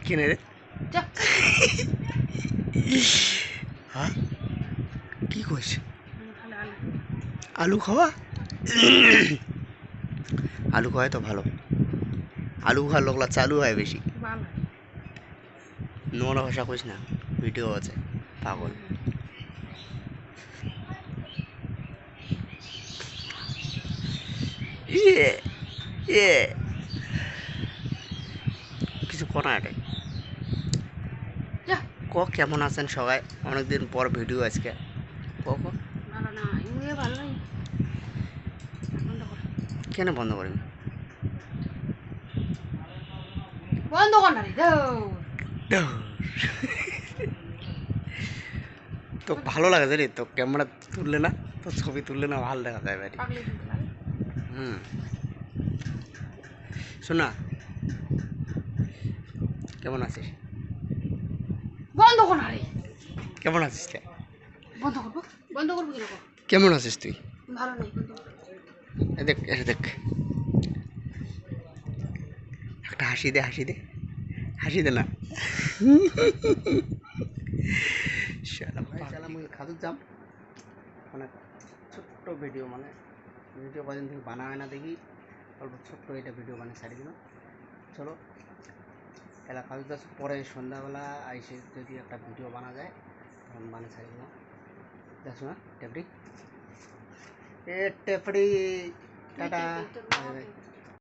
কিনে রে হ্যাঁ কি কইস আলু খাওয়া আলু খাওয়াই তো ভালো আলু খাওয়ার লোকলা চালু হয় বেশি নোংরা ভাষা কইস না ভিডিও আছে পাগল ইয়ে ইয়ে কিছু করা এটাই ক কেমন আছেন সবাই অনেকদিন পর ভিডিও আজকে কেন বন্ধ করিনি বন্ধ কর না রে তো ভালো লাগে জানি তো ক্যামেরা তুললে না তো ছবি তুললে না ভালো দেখা যায় বাড়ি হুম শোনা কেমন আছিস বন্ধ কর না রে কেমন আছিস রে বন্ধ করবো বন্ধ করবো কিরকম কেমন আছিস তুই ভালো নেই বন্ধ কর। দেখ দেখ একটা হাসি দে হাসি দে হাসি দে না খাদুক যাম মানে ছোট্ট ভিডিও মানে ভিডিও কদিন থেকে বানা হয় না দেখি অল্প ছোট্ট এটা ভিডিও বানিয়ে ছাড়ি দিল চলো এলা খাদুক যাস পরে সন্ধ্যাবেলা আইসে যদি একটা ভিডিও বানা যায় তখন বানিয়ে ছাড়ি দিল দেখছো না টেপড়ি এ টেপড়ি টাটা